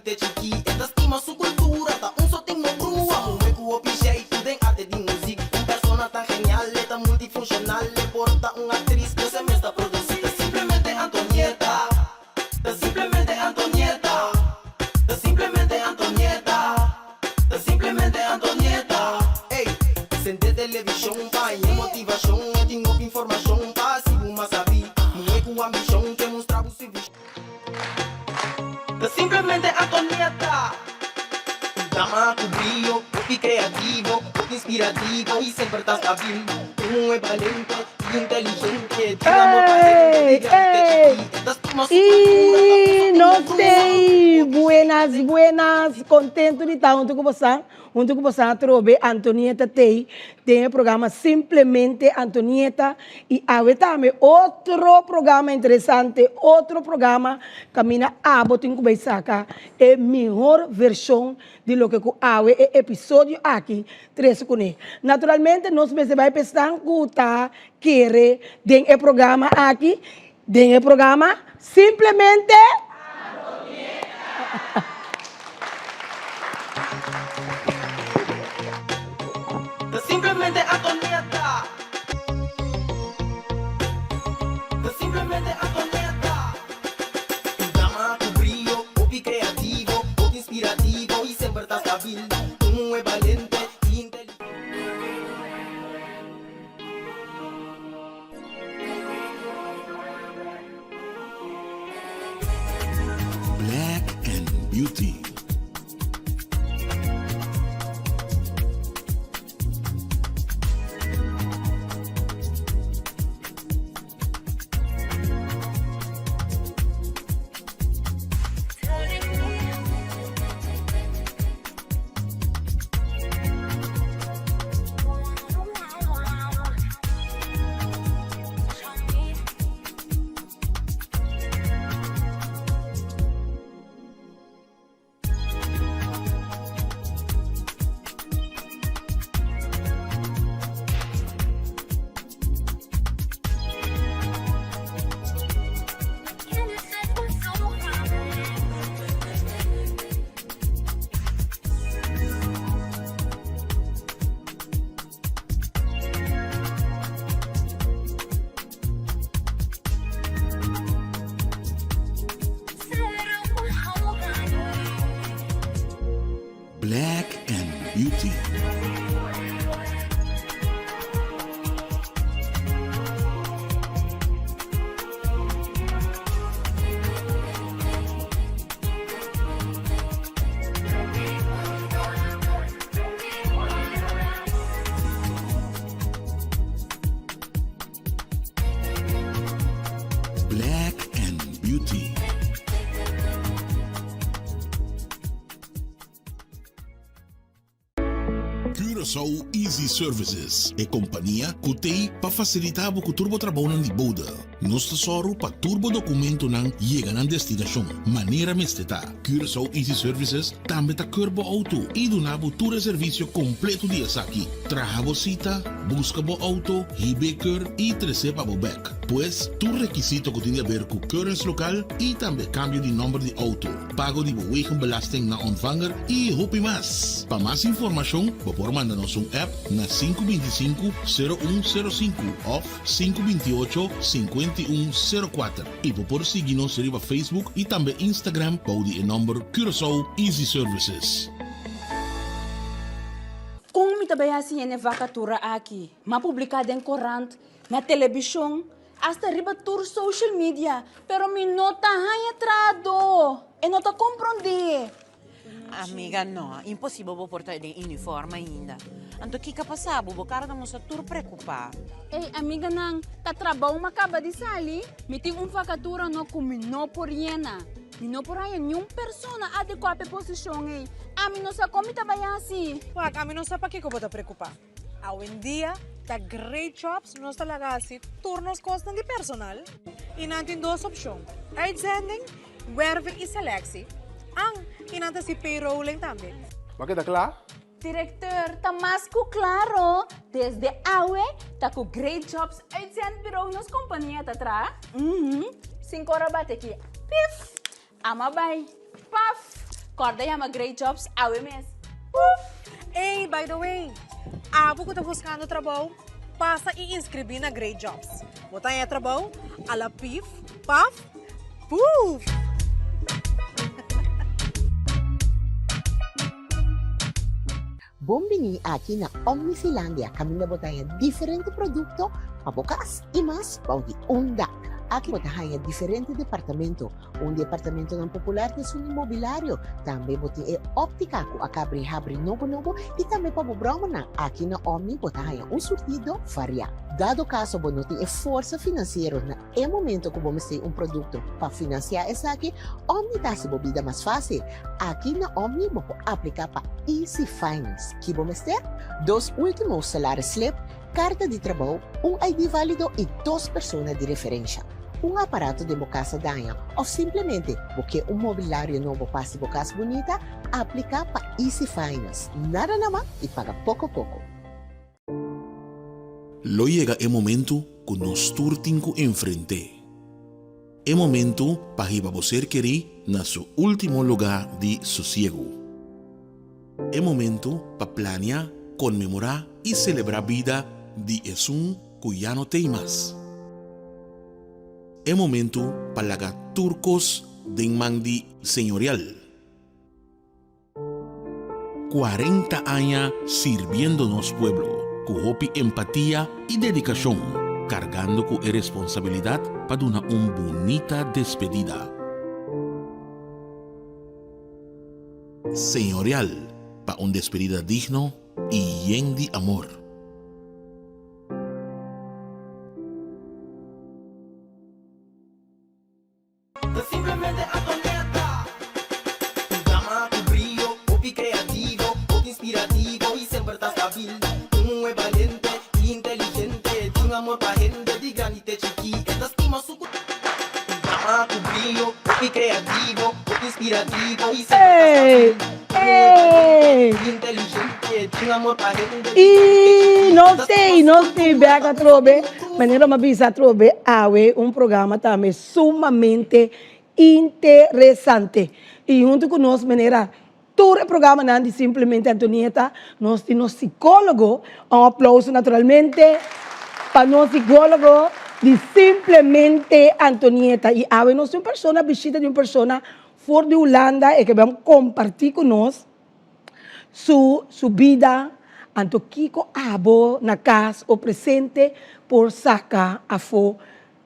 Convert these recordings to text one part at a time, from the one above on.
te chiqui, esta estima su cultura, ta só tem no grua. Um eco objeto, tem arte de música. Persona tan genial, tan multifuncional. Le porta atriz que se me está producida. Simplesmente Antonieta. Simplesmente Antonieta. Simplesmente Antonieta. Simplesmente Antonieta. Ei, sente televisão, pai, motivação. Eu tenho informação, passivo, mas sabe. Não é com ambição que mostrava o serviço. Simplesmente Antonieta. Dama com brilho, pouco criativo, pouco inspirativo e sempre está estável. É valente e inteligente. E não sei, buenas, contento de estar junto com você, trouxe Antonieta tem o programa Simplesmente Antonieta e agora também outro programa interessante, outro programa caminha a botin com saca é melhor versão de lo que é episódio aqui 3 com ele. Naturalmente nós vai pensar que querer den o programa aqui, den o programa Simplesmente Antonieta. Simplesmente Antonieta. Simplesmente Antonieta. Dama com brilho, pouco criativo, pouco inspirativo e sempre está estável. É valente e inteligente. Black and Beauty. Black and Beauty. Black and Beauty. Curaçao Easy Services é companhia que tem para facilitar o turbo trabalho de boda. Nós tesoro para turbo documento não chega na destinação. Maneira mesteta. Curaçao Easy Services também tá curbo auto e do nabo todo serviço completo de aqui. Traga cita, busca bo auto, hibeker e receba bo back. Pois tu requisito que tem a ver com currency local e também cambio de número de auto. Pago de wegenbelasting na ontvanger e hopi mais. Para mais informação, por mandar-nos app na 525-0105 ou 528-5104. E por seguir-nos no Facebook e também Instagram para o número Curaçao Easy Services. Como me trabalha assim na vacatura aqui? Ma publicada em corrente, na televisão, hasta riba tour social media, pero me nota entrado e não tá compreender. Amiga, no, impossível vou portar de uniforme ainda. Anto que passar, vou cara da moça tur preocupar. Ei, amiga, não, tá trabalho uma acaba de sair. Me tem vacatura no como não por hiena. E não por aí nenhuma pessoa adequada à posição. A mim não sabe como trabalhar assim. Ué, a mim não sabe para que eu vou te preocupar. Hoje em dia, tá great jobs, nós tá lá assim, turnos costam de personal. E não tem duas opções. Uitzending, werving e selectie. E não tem si payrolling também. Bakit akla? Diretor, tá mais que claro. Desde hoje, tá com great jobs uitzend bureau nas companhia, tá atrás. 5 horas bate aqui. Pif! Ama bay. Paf! Corda chama Great Jobs, awe mes. Hey, by the way, abo ko tá buscando trabalho, passa e inscrever na Great Jobs. Botar em trabalho, ala pif, paf, puf! Bombini aqui na Omnifilandia, kami na botaya diferente produto, pabukas, imas, paudi unda. Aqui botaya diferente departamento. Departamento ng popular na sun imobiliário. Também boti óptica ko akabri-habri novo e também pabubrama na aqui na Omni botaya surtido varia. Dado caso bonoti força financeiro na momento que vamos ter produto para financiar essa aqui, Omni tá se bobida mais fácil. Aqui na Omni mo aplicar para Easy Finance. Que vamos ter 2 últimos salários slip, carta de trabalho, ID válido e 2 pessoas de referência. Aparato de casa danha ou simplesmente porque mobiliário novo passe casa bonita, aplicar para Easy Finance. Nada naman e paga pouco. Lo llega el momento que nos turtin ko enfrente. El momento para que você querer na su último lugar de sosiego. El momento para planear, conmemorar y celebrar vida de esun que ya no tem más. El momento para lagar turcos de mandi señorial. 40 años sirviéndonos pueblo, con hopi empatía y dedicación, cargando con responsabilidad para una bonita despedida. Señorial, para una despedida digno y lleno de amor. Simplemente Antonieta. Tu llama, tu brillo, popi creativo, popi inspirativo y siempre estás stabil. Tu es valiente y inteligente, tu amor pa' gente de granite chiqui. Esta estima su tu llama, tu brillo, popi creativo, popi inspirativo y siempre estás stabil. Inteligente, tu amor pa' gente. E não sei, Beca Trobe, maneira uma bisa Trobe, awe, programa também sumamente interessante. E junto conosco, maneira, todo o programa não de simplesmente Antonieta, nós temos psicólogo, aplauso naturalmente para nosso psicólogo de simplesmente Antonieta. E awe, nós temos uma pessoa, visita de uma pessoa fora de Holanda e que vamos compartilhar conosco sua vida. Anto Kiko abo na casa o presente por sacar a fo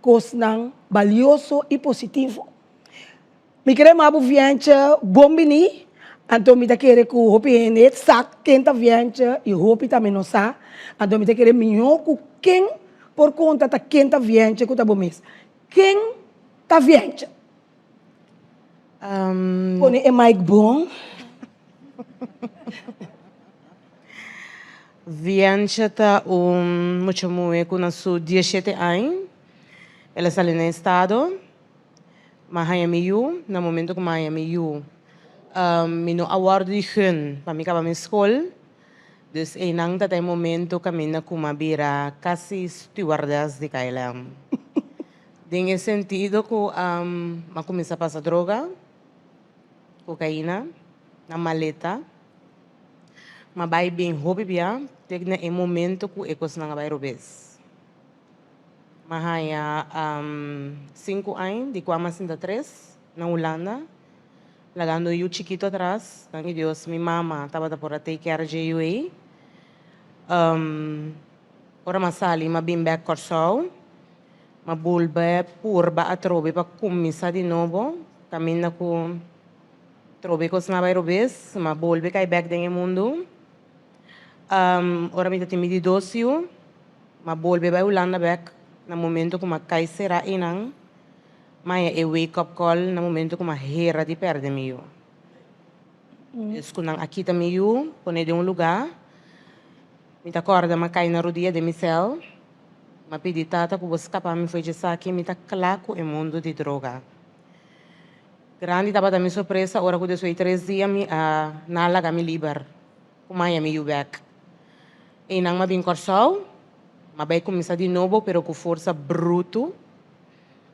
cosnang valioso e positivo. Mi queremos abo viante bombini, anto mi ta quere ku hopi enet sak kenta viante e hopi também não sa, anto mi ta quere minho ku quem por conta ta kenta viante ku ta bomis. Quem ta viante? Pone é Mike bom. Vianchata muito muito na sua 17 anos. Ela está no estado. Miami na momento que Miami mino award de hun para mim acaba minha escola. Dus enang tatay momento kami na kumabira kasi stewardess de kailang. Dinge sentido ko makumisa pa sa droga, cocaína, na maleta. Mabay bem hobby biya, tigna e momento ko ekos na ngabay robes. Mahaya 5 anos, di ko amasin da 3, na Holanda. Lagando eu chiquito atrás, tanto Deus, minha mama estava por take care de UA. Ora masali, mabim back corsol, mabulba purba a trobe para começar de novo. Caminha com trobe com os mabairobes, mabulba cai back dentro do mundo. Ora me temi de docio, mabulba vai Holanda back, no momento como cai será inang. Mas é wake up call no momento que uma hera de perde meu. Escutando aqui também eu, pone de lugar, me tá acorda, mas cai na rodia de Michel, mas pedi tata para você escapar, me foi de saque, me tá claco em mundo de droga. Grande tava da minha surpresa, ora que eu desoi 3 dias, na laga me liber, como é meu back. E não me bem corsol, mas vai começar de novo, pero com força bruto.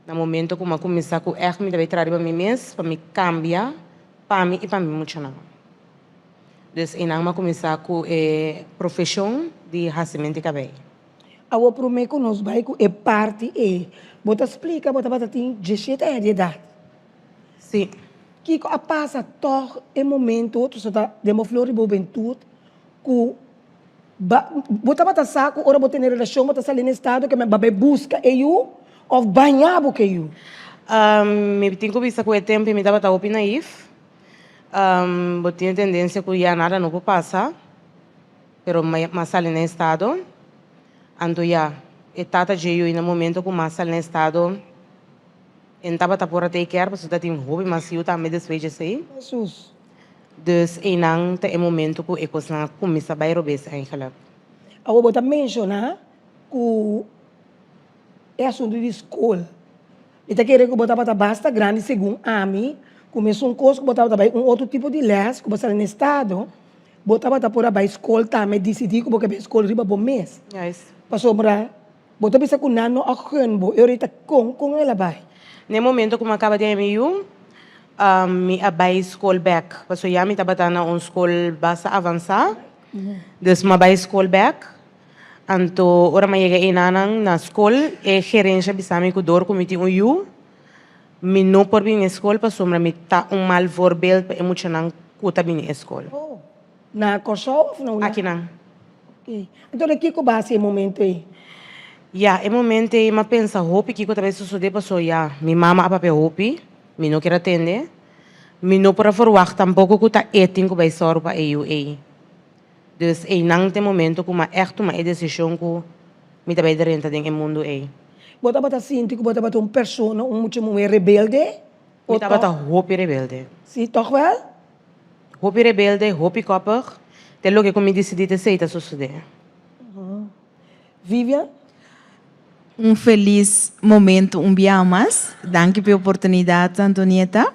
No momento que eu começar com me deve trazer para mim mesmo, para me cambiar, Para mim e para mim muito não. Dus inang começar com a profissão de rasimento de cabelo. Awo prome que nós vai com é parte e bota explica, bota tem 17 anos de idade. Sim. Que a passa toch em momento outro só tá demo flor e juventude que bota saco ora bota em relação bota ali no estado que me babe busca eu ou banhar porque eu. Me tenho que pensar com o tempo e me dava tá naif. Eu tinha tendência que já nada não passa, mas ali no estado, então já, tata de eu no momento que mas ali no estado, estava tá por até quer, porque eu tinha hobby, mas eu também desvejo sei. Jesus. Dus inang te momento que eu começava a começar a bairro bem eigenlijk. Awo bota mencionar que é assunto de escola. E tá querendo que bota basta grande segundo a mim. Começou curso que botava também outro tipo de les que você no estado, botava por a escola também decidir que porque a escola riba bom mês. Yes. Passou para botava bisa com nano a quando eu rita com ela vai. No momento que eu acaba de MU, me abai school back. Paso já me estava na escola basta avançar. Dus me abai school back. Anto ora me chega inanang na escola e gerência bisami que dor comiti U. Me não por vir na escola para sombra me tá mal voorbeeld para emocionar que tá bem na escola. Oh. Na Kosovo não? Aqui não. Okay. Então aqui que base momento aí. Ya, momento eu me pensa hope que eu talvez suceder passou ya. Mi mama a papel hope, me não quer atender. Me não por verwacht tampouco que tá eting que vai sor para eu ei. Dus não tem momento que uma echt uma decisão que me também de renta dentro do mundo ei. Botava sinto que botava pessoa muito rebelde. Me tava hope rebelde. Sim, toch wel? Hope rebelde, hope koppig. Te lo que eu me decidi te sei tá suceder. Vivian? Feliz momento, dia mais. Danke pela oportunidade, Antonieta.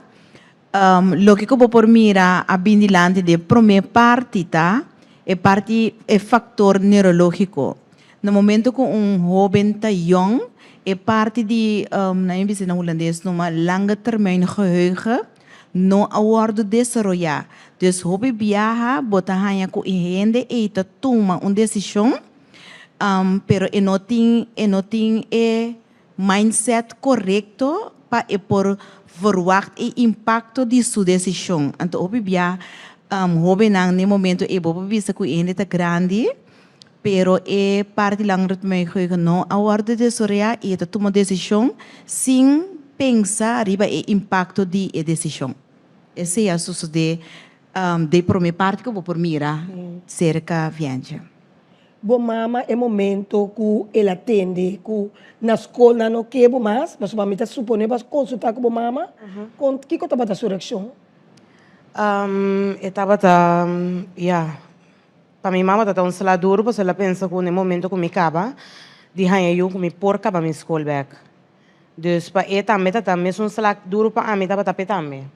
Lo que eu vou por mira a bindilante de primeira parte, tá? É fator neurológico. No momento que jovem está jong, é parte de, na embase na holandês, numa lange termijn geheugen, não awardo desarrollar. Dus hobby viaja, bota hanya ko ihende e toma decisão, pero não tem mindset correto para por verwacht e impacto de sua decisão. Então hobby viaja, hobby nang no momento e bobo visa ko ihende tá grande. Pero parte langer termijn geheugen não awardo desarrollar e toma decisão sem pensar riba e impacto de decisão. Esse é o suceder de primeira parte que eu vou por mira cerca viagem. Bom mama é momento que ela atende, que na escola não quebra mais, mas o está supondo para consultar com a mama, com que que estava a sua reação? Estava para minha mama tá salário duro, porque ela pensa que no momento que me acaba, de ganhar eu que me porca para minha school back. Dus para também salário duro para mim tá também.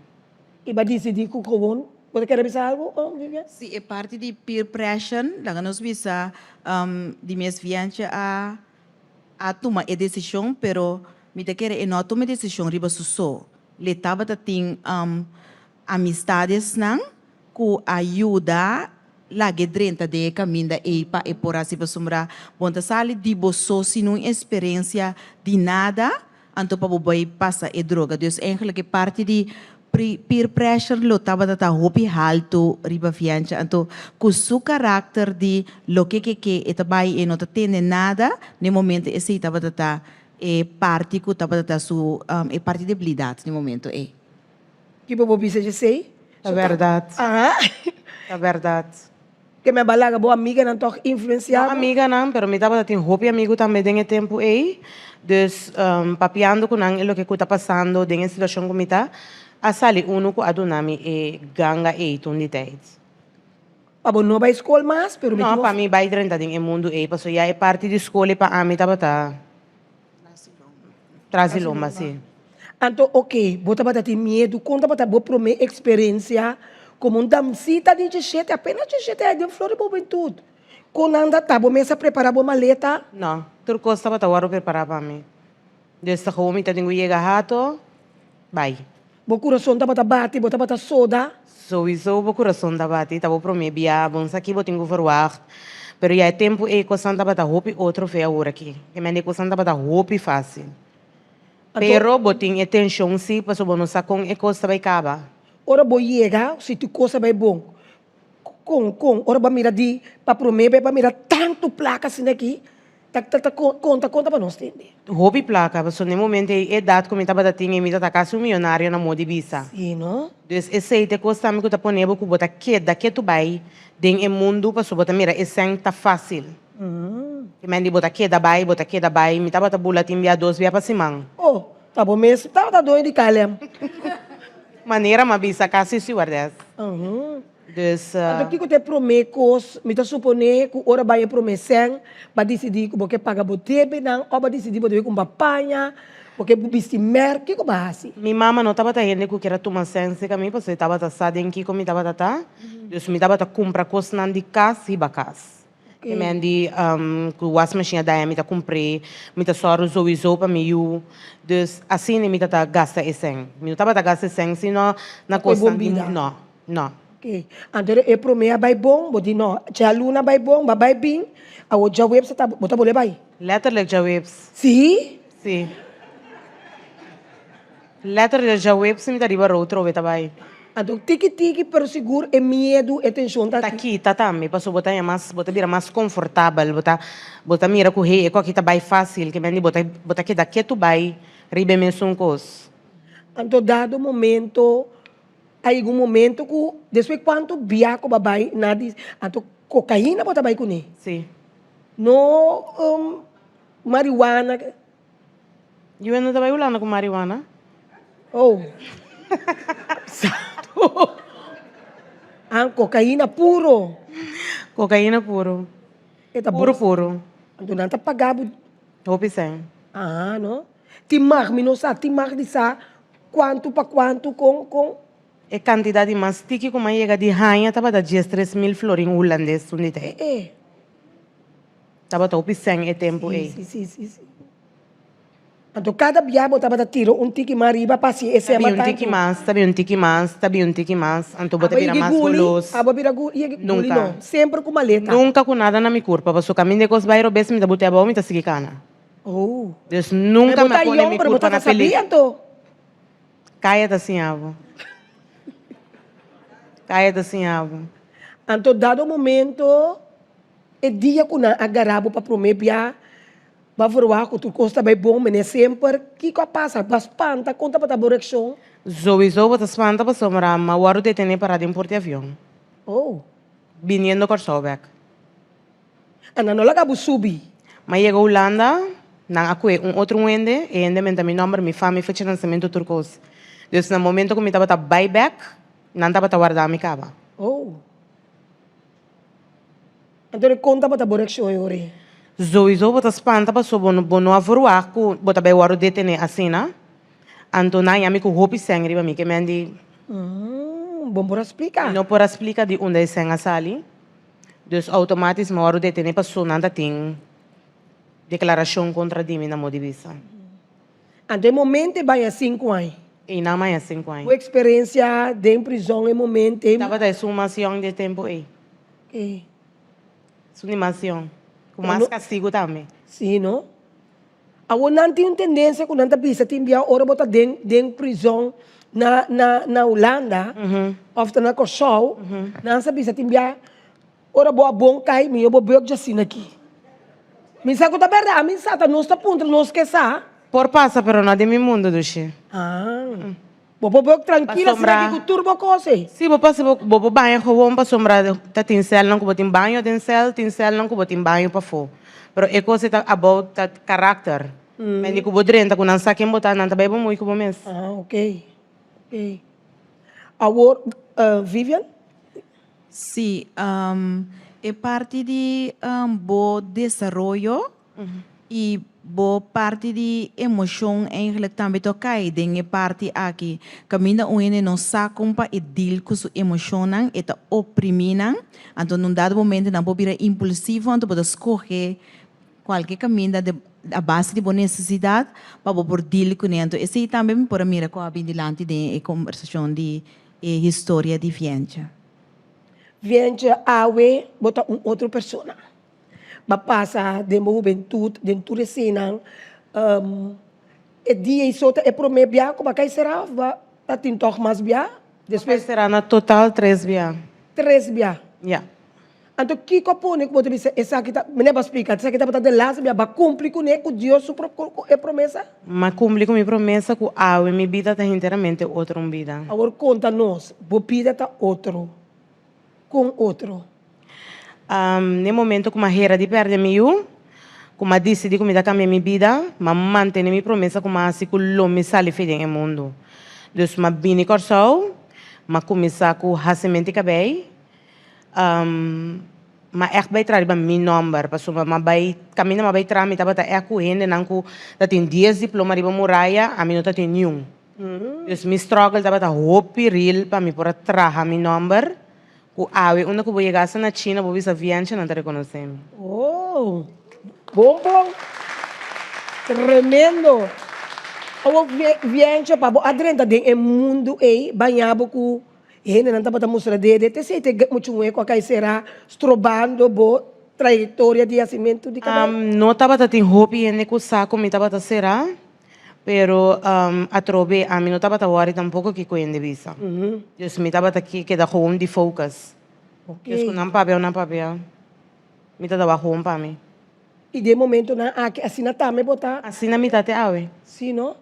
E vai decidir que gewoon, você quer avisar algo, Vivian? Sim, é parte de peer pressure, lá nós visa de minhas viagens a tomar a decisão, pero me te quer não tomar decisão riba suso. Le tava tem amistades não que ajuda lagi drenta de caminho da EIPA e por assim para sombra bonta sali de bosso se não experiência de nada anto para bobai passa e droga dus eigenlijk parte de peer pressure lo tava da hopi alto riba fiancha anto com seu caráter de lo que etabai e não tem nada no momento esse tava da parte que tava da su parte de habilidade no momento Que bobo bisa de sei? É verdade. É verdade. Que minha balaga boa amiga não toca influenciar. Amiga não, pero me tava tem hopi amigo também tem tempo aí. Dus papiando com não o que está passando, tem situação como está. A sali uno com adunami e ganga e tundi teids. Abo não vai escola mais, pero não para mim vai drenta tem mundo e passo já é parte de escola para a mim tava tá. Trasiloma sim. Então, ok, bota bata tem medo, conta bata boa primeira experiência, como damsita de 17, apenas 17 anos de flor de juventude. Quando anda tá, bom mesa preparar boa maleta? Não, tudo costa bata waro preparar para mim. Desde que o homem tá tem que chegar rato, vai. Bo coração tá bata bate, bota bata soda. Sowieso o coração da bati, tava pro me bia, bom, aqui vou ter que verwacht. Pero já é tempo e coisa tá bata hopi outro fe agora aqui. Que me coisa tá bata hopi fácil. Pero botin atenção sim, para so bono sa com e coisa vai caba. Ora bo chega, se tu coisa vai bom. Ora ba mira di, pa promete, pa mira tanto placa assim aqui. Conta para nós entender. Hopi placa, mas no momento é dado como estava datinha, me tá quase milionário na moda visa. Sim, não? Dus esse te costa me que tá ponendo que bota que tu vai den e mundo para so bota mira esse tá fácil. Que me bota que da vai, me tá bota bula timbia dos via para cima. Oh, tá bom mesmo. Tá doido de calham. Maneira ma bisa quase se guardas. Dus Então, que te promete, me tá suponer que ora vai promessar, vai decidir que você paga botebe, não, ou vai decidir que você com papanha, porque você mer, que que vai assim? mi mama não estava tendo que era tomar sense que a mim, porque estava tá em que como estava tá. Dus me estava tá comprar coisas nan de casa e bacas. Que me andi que was machine daí me tá comprei, me tá só sowieso para mim. Dus assim me tá gasta esse. Me estava tá gasta esse, senão na coisa não. Ok. Então, eu promete vai bom, você não, se a luna vai bom, vai bem, a outra web você tá, você boleh vai? Letterlijk já webs. Sim? Sim. Letterlijk já webs me tá riba outro veta vai. Então, tiki, pero seguro, é medo, é tensão. Tá aqui, tá também, passou botar mais, botar vira mais confortável, botar mira com rei, é que tá bem fácil, que me botar que daqui tu vai, ribe mesmo um cos. Então, dado momento, aí um momento que, depois quanto biaco babai, nada, então, cocaína bota vai com ele. Sim. No, marihuana. Eu não tava ulando com marihuana. Oh. Cocaína puro. Cocaína puro. Eta Puro. Então, não tá pagado. Hopi sem. Não? Timar, não sabe, timar de sa, quanto para quanto com... É quantidade mais tiki como chega de rainha, tava da 3.000 florin holandês, onde tem. Tava tá hopi sem é tempo aí. Sim. Então, cada biabo estava a tiro tiki mariba para si, esse é um tiki mais. Então, bota vira mais golos. Nunca. Não. Sempre com maleta. Nunca com nada na minha curva. Passo caminho de cos bairro, bem, me dá botei a boa, me tá seguindo cana. Deus nunca me põe minha curva na película. Caia da sinhavo. Então, dado momento, é dia que na agarrabo para prometer vai voar com tu costa bem bom, mas sempre que passa, vai espanta, conta para a borração. Sowieso wat espanta pa somra, ma waru de tener parada em porte-avião. Viniendo Korsovek. Ana não laga subir. Mas chegou a Holanda, não acue outro ende, e ende menta mi número, mi família fecha lançamento turcos. Então, no momento que me estava buyback, não estava guardar mi cava. Então, conta para a borração, Yuri. Sowieso wat espanta pa so bono avruar ku bota bem waru de tener assim, né? Antona yami ku hopi sangri ba mi que mendi. Bom para explicar. Não por explicar de onde é senga sali. Dus automatisch waru de tener pa so nada tem declaração contra de mim na modivisa. Até momento vai a 5 anos. E não mais 5 anos. A experiência de prisão em momento. Estava da sumação de tempo aí. Sumação. Com mais castigo também. Sim, não? Agora não tem tendência que não está bisa tem via hora botar dentro prisão na Holanda, ou na Kosovo, não sabe bisa tem via hora boa bom cai, me eu vou ver já assim aqui. Me sabe que tá verdade, me sabe não está ponto, não esqueça. Por passa, pero não de meu mundo, duche. Vou ver tranquila, se aqui com turbo coisa. Sim, vou passar, vou banho, vou para sombra, tá tem cel, não que banho, tem cel, não que banho para fora. Pero é coisa tá about that character. Mas que vou drenta, que não sabe quem botar, não tá bem muito como mês. Ok. Agora, Vivian? Sim, é parte de bom desenvolvimento e boa parte de emoção eigenlijk também toca e é parte aqui caminha não sabe como para deal com sua emoção e tá oprimida então num dado momento não pode virar impulsivo então pode escolher qualquer caminho de a base de boa necessidade para por deal com isso. Esse também por mira com a bindilante de conversação de história de Viencha. Viencha awe bota outra pessoa. Ba passa de juventude, de turesinang e dia isso é promê bia como que será va tá tintoch mais bia Depois será na total 3 bia. 3 bia. Yeah. Então, que compõe que você disse, essa aqui tá, me leva explicar, essa aqui tá de lá, se vai cumprir com o Deus sua promessa? Mas cumpri com minha promessa que a minha vida está inteiramente outra vida. Agora conta nós, vou pedir tá outro, com outro. No momento que uma hera de perder meu, como decidi que me dá cambiar minha vida, mas manter minha promessa como assim que o me sale feio no mundo. Então, mas bem coração, mas começar com o rascimento de cabelo. Mas echt bij trabalhar para meu número, para suma mas vai caminhar mas vai trabalhar, tava tá com ele, não com tá tem 10 diplomas riba muralha, a mim não tá tem nenhum. Então me struggle tava tá hope real para me por trabalhar meu número, com a onde que vou chegar na China, vou ver a Viencha não tá reconhecendo. Oh, bom, tremendo. O Viencha para adrenta de mundo aí banhado com não estava mostrando dele, te sei te muito com a será estrobando boa trajetória de nascimento de cabelo. Não estava tá tem hope ainda com saco me estava tá será, pero a trobe a mim não estava tá worry tampouco que coende visa. Just me estava tá aqui que da home de focus. Just não papel. Me estava home para mim. E de momento na assim na tá me botar. Assim na mitad te ave. Sim, não?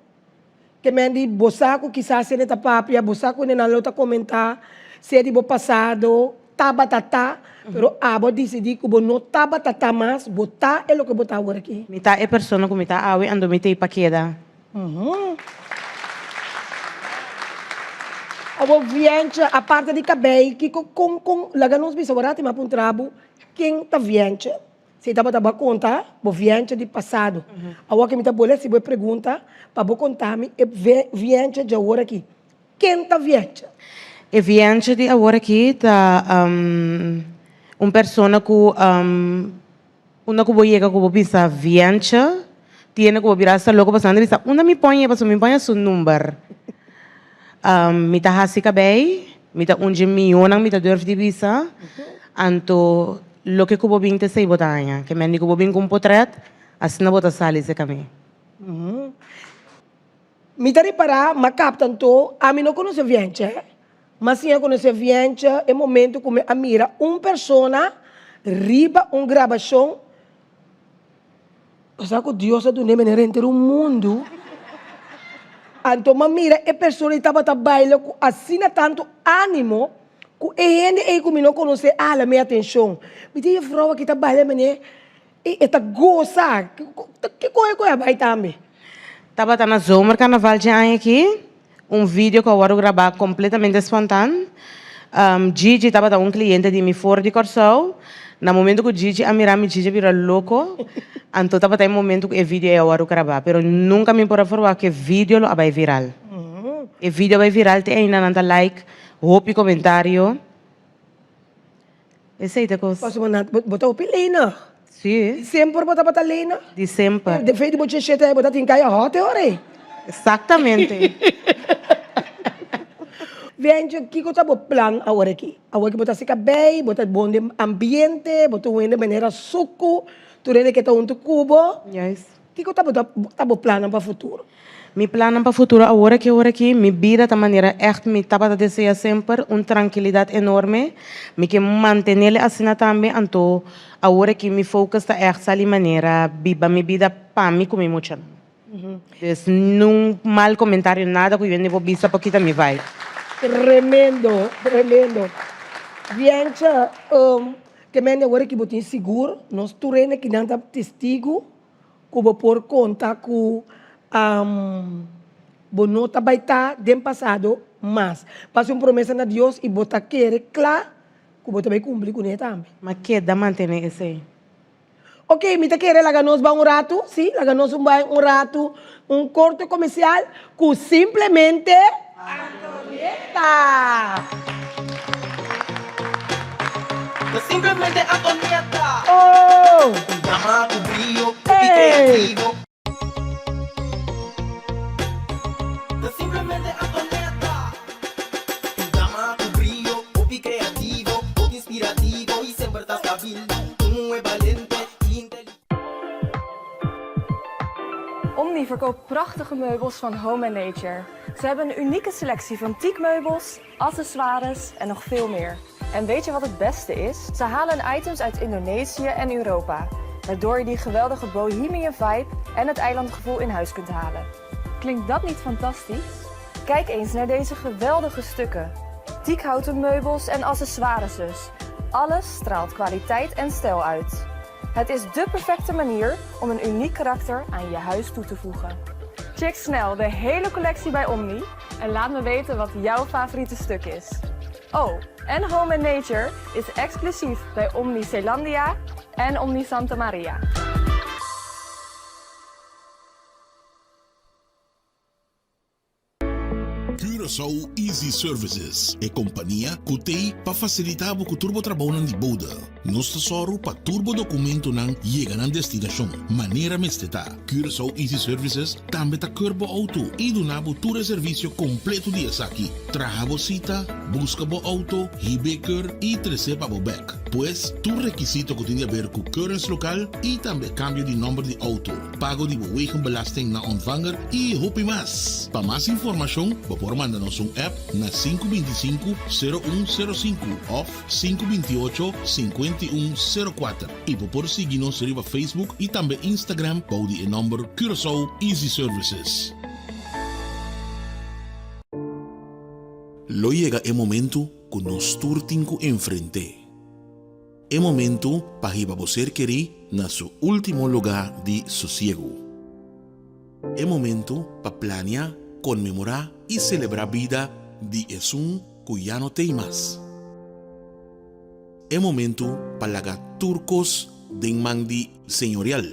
Que me di bosaco quizás se neta papia bosaco ne na lota comentar se de bo passado tabatata pero abo decidi que bo no tabatata mais botar é o que botar agora aqui Mita é pessoa que mita ave ando mita e paqueda. abo Viencha a parte de cabelo que com laga nos bisa barati ma puntrabo quem tá Viencha se tava conta bo Viencha de passado awa que me tá bolé se bo pergunta para bo contar me Viencha de agora aqui quem tá Viencha E Viencha de agora aqui tá persona que una que chega que pensa Viencha tiene que virar essa logo passando bisa una me põe seu número. Me tá hasi cabei, me tá milhão, me tá durf de bisa. Anto lo que eu vim te sei botanha, que me andi que eu vim com portrait, assim não bota sali se caminho. Me tá reparar, mas captan to, a mim não conhece Viencha, mas sim eu conhece Viencha é momento que a mira persona riba gravação, o saco Deus do nome renter o mundo. Então, mira, a pessoa estava trabalhando com assim tanto ânimo, que ele que não conhece a minha atenção. Me diz, Frau, que trabalha, menina, e está goza, que coisa vai também. Estava na zomer carnaval de ano aqui, vídeo que eu vou gravar completamente espontâneo. Gigi estava cliente de mim fora de Corsol. No momento que o Gigi me Gigi vira louco, então estava em momento que o vídeo eu vou gravar, mas nunca me pode falar que o vídeo vai viral. O vídeo vai viral, tem ainda nada like, hope comentário. Essa é a coisa. Posso botar o pilina? Sim. Sempre botar lena? De sempre. De feito, você chega botar em caia hot, ore. Exatamente. Viencha, o que eu estou plano agora aqui? Agora que botar ficar bem, botar bom ambiente, botar de maneira suco, tu que está cubo. Yes. O que eu estou plano para o futuro? Mi plano para o futuro agora que mi vida de maneira echt me tava a desejar sempre uma tranquilidade enorme, me que manter assim também, então agora que mi focus está echt ali maneira viva mi vida para mim como muito. Não mal comentário nada que eu não vou ver porque me vai. Tremendo. Viencha, que me agora que botin seguro, nós turene que não tá testigo, que vou por conta com bonota vai estar do passado, mas passa uma promessa na Deus e bota querer claro que bota vai cumprir com ele também. Mas que dá manter esse aí? Ok, me tá querendo lagar nós um rato, sim, lagar nós um rato, corte comercial, que simplesmente Antonieta. Simplemente Antonieta. Oh! Dama, tu brillo, Hey. y creativo. verkoopt prachtige meubels van Home & Nature. Ze hebben een unieke selectie van teakmeubels, accessoires en nog veel meer. En weet je wat het beste is? Ze halen items uit Indonesië en Europa, waardoor je die geweldige bohemian vibe en het eilandgevoel in huis kunt halen. Klinkt dat niet fantastisch? Kijk eens naar deze geweldige stukken. Teakhouten meubels en accessoires dus. Alles straalt kwaliteit en stijl uit. Het is dé perfecte manier om een uniek karakter aan je huis toe te voegen. Check snel de hele collectie bij Omni en laat me weten wat jouw favoriete stuk is. Oh, en Home & Nature is exclusief bij Omni Zeelandia en Omni Santa Maria. Curaçao Easy Services é companhia que tem para facilitar o turbo trabalho de boda. Nós tesoro para turbo documento não chega na destinação. Maneira mesteta. Curaçao Easy Services também tá curbo auto e do nabo todo serviço completo de aqui. Traga cita, busca bo auto, hibeker e receba bo back. Pois tu requisito que tem a ver com currency local e também cambio de número de auto. Pago de belasting na ontvanger e hope mais. Para mais informação, por mandar-nos app na 525-0105 ou 528-5104 e por seguir-nos no Facebook e também Instagram para o número Curaçao Easy Services. Lo llega o momento que nos turtinco enfrente. É momento para que você querer na seu último lugar de sossego. É momento para planear, comemorar e celebrar a vida de um que já não tem mais. É momento para lagar turcos de mandi senhorial.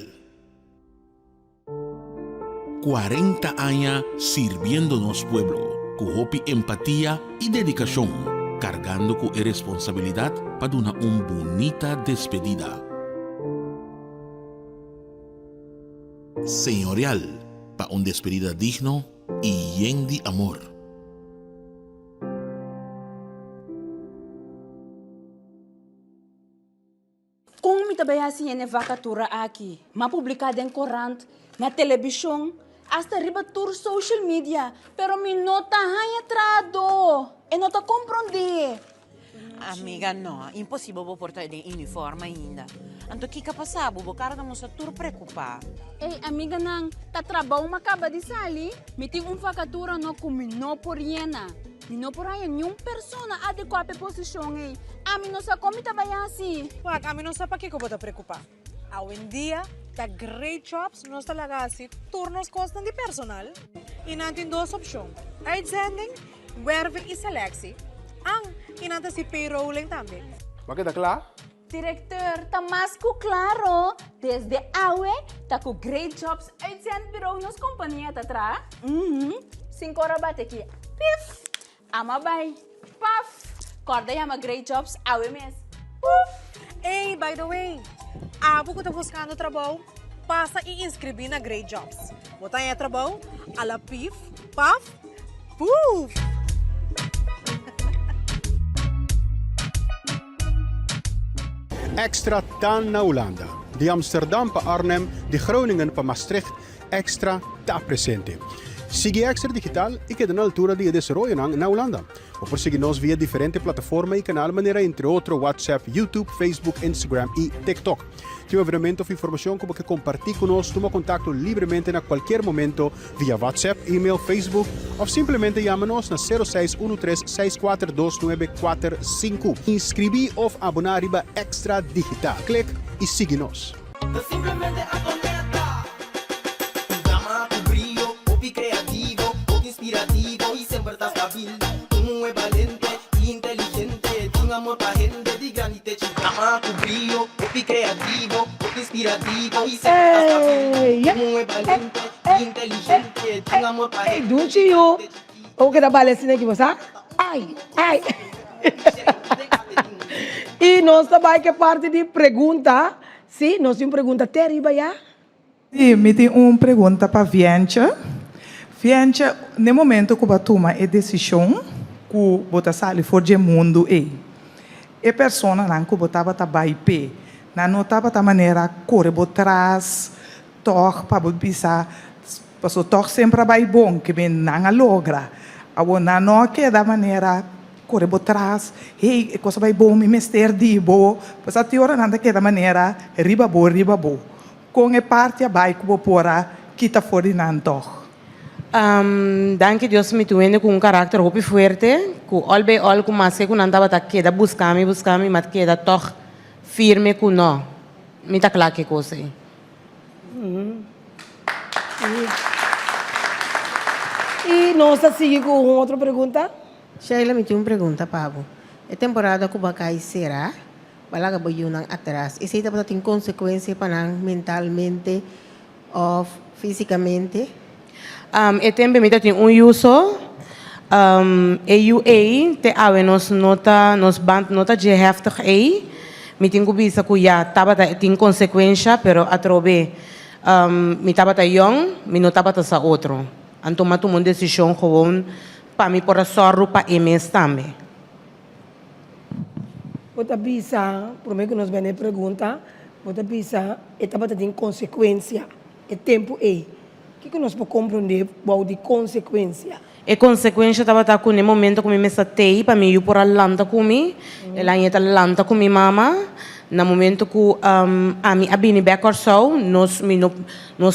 40 años sirviendo nos pueblo, con hopi empatía y dedicación, cargando con responsabilidad para una bonita despedida. Señorial, para una despedida digno y lleno de amor. Kung mitabayasi yan vakatura aqui, mapublicada em corante, na televisão, hasta riba tour social media, pero mi nota hanya trado, e nota compreende. Amiga, no, impossível vou portar de uniforme ainda. Anto que passar, vou cara da moça tur preocupar. Ei, amiga nang, ta trabaho makaba di sali, miting vakatura no kumino por yena. Mino por aí nenhum persona adequada à posição ei. A mim não sabe como mitabayasi. Wag, a mim não sabe para que eu vou te preocupar. Hoje em dia, tá great jobs, nós tá lagasi, turnos costam de personal. E não tem duas opções. Uitzending, werving e selectie. E não tem payrolling também. Mas tá claro? Diretor, tá mais que claro. Desde awe, tá com great jobs, uitzend bureau nos companhia tá atrás. 5 horas bate aqui. Pif! Ama bay. Paf! Corda yama great jobs, awe mes. Hey, by the way, abo que tá buscando trabalho, passa e inscrever na Great Jobs. Botar em trabalho, ala pif, paf, puf! Extra TAN na Holanda. De Amsterdam para Arnhem, de Groningen para Maastricht, extra está presente. Sigue Extra Digital e queda na altura de desarrollo na Holanda. Ou por seguir-nos via diferentes plataformas e canal maneira, entre outros, WhatsApp, YouTube, Facebook, Instagram e TikTok. Tem veramente informação como que compartilhar conosco, toma contato livremente a qualquer momento via WhatsApp, e-mail, Facebook ou simplesmente chama-nos na 0613-642-945. Inscrever ou abonar riba Extra Digital. Clique e siga-nos. Simplemente aconecta. Un drama con brillo, hobby creativo, hobby inspirativo y siempre estás stabil. Tú muy valiente y inteligente, tu amor pa' gente di grandi te ci. Drama con brillo, hobby creativo, hobby inspirativo y siempre estás stabil. Tú muy valiente y inteligente, tu amor pa' gente. Dunchiyo, o que trabalha assim aqui, você? Ai. E nós também que parte de pergunta. Sim, nós temos pergunta terrível já. Sim, me tem uma pergunta para Viancha. Viancha, no momento que você toma a decisão que você sai fora do mundo, a pessoa que você está bem, não estava da maneira correr atrás, tocar para você Passo toch sempre vai bom, que bem não logra. A ona não que da maneira corre por trás, hey, coisa vai bom, me mester di bo, passa ti ora nada que da maneira riba bo. Com a parte a vai como pora, kita fora nan toch. Danke Deus me tuende com carácter hopi fuerte, com all by all com mas que andava tá queda buscar-me, mas queda toch firme com nó. Me tá claro que coisa. E nós seguimos com outra pergunta. Sheila, me tinha uma pergunta, Pablo. A temporada que vai será? Balaga boiu nang atrás. E se está tem consequência para nang mentalmente ou fisicamente? E tempo me tem uso. EUA te ave nos band nota de heftig A. Me tem kubisa ku ya tabata tem consequência, pero atrobe me tabata young, me não tabata sa outro. Anto matu uma decisão gewoon para me por sorro para MS também. Outra bisa, prometo que nós vamos pergunta. Outra bisa, tabata tem consequência. É tempo O que nós podemos compreender de consequência? E consequência estava tá com no momento que me satei para me ir por a lanta comi, ela ia tá lanta com minha mama. No momento que a minha abini back or so, nós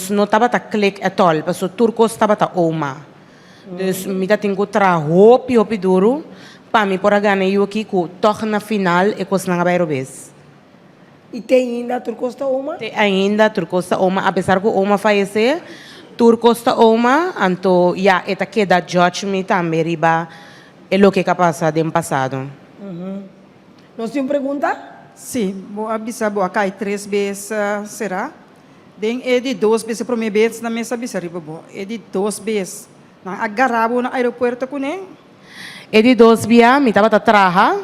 não estava tá click at all, porque o turco estava tá oma. Dus me tá tenho tra hopi duro, para me por a ganhar eu aqui que toca na final e coisa não vai robes. E tem ainda turco está oma? Tem ainda turco está oma, apesar que oma faleceu. Turco está uma, então já está queda judge me também riba é o que passa do passado. Nós temos pergunta? Sim, vou avisar, vou cair 3 vezes, será? Den é de 2 vezes para mim vezes na mesa bisa riba bo. É de 2 vezes. Na agarrabo na aeroporto com ele. É de 2 via, me estava traha,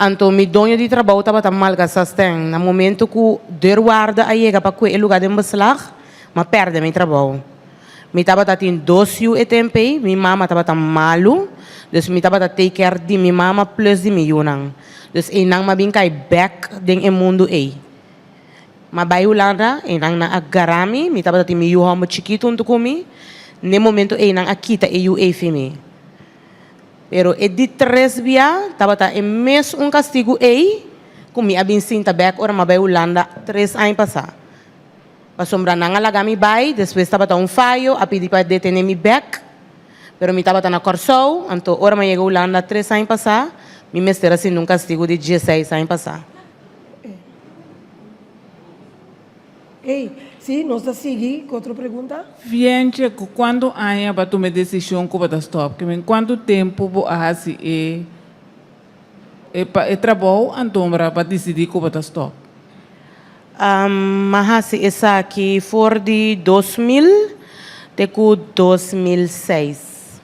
então me dono de trabalho estava mal gasasteng. No momento que o guarda aí chega para o lugar de beslag, mas perde meu trabalho. Me estava tendo 2 e tempo, minha mama estava malu, dus me estava take care de minha mama plus de minha yunang. Dus inang mabingkay back ding e mundo aí. Mabayo landa, inang na agarami, me estava tendo minha mo chiquito unto comi, no momento inang akita e eu fimi. Pero e de 3 via, estava em mes castigo aí, comi abin sinta back ora mabayo landa 3 anos passar. Pasombra na ngalagami bay, depois estava fallo, a pedir para detener me back, pero me estava na Corsou, então ora me chegou lá na 3 anos passar, me mestre assim num castigo de 16 anos passar. Sim, nós seguimos com outra pergunta. Viente, quando há para tomar decisão que vai stop, que quanto tempo vou fazer é trabalho, então para decidir que vai stop. Mahasi essa aqui for de 2000 até 2006.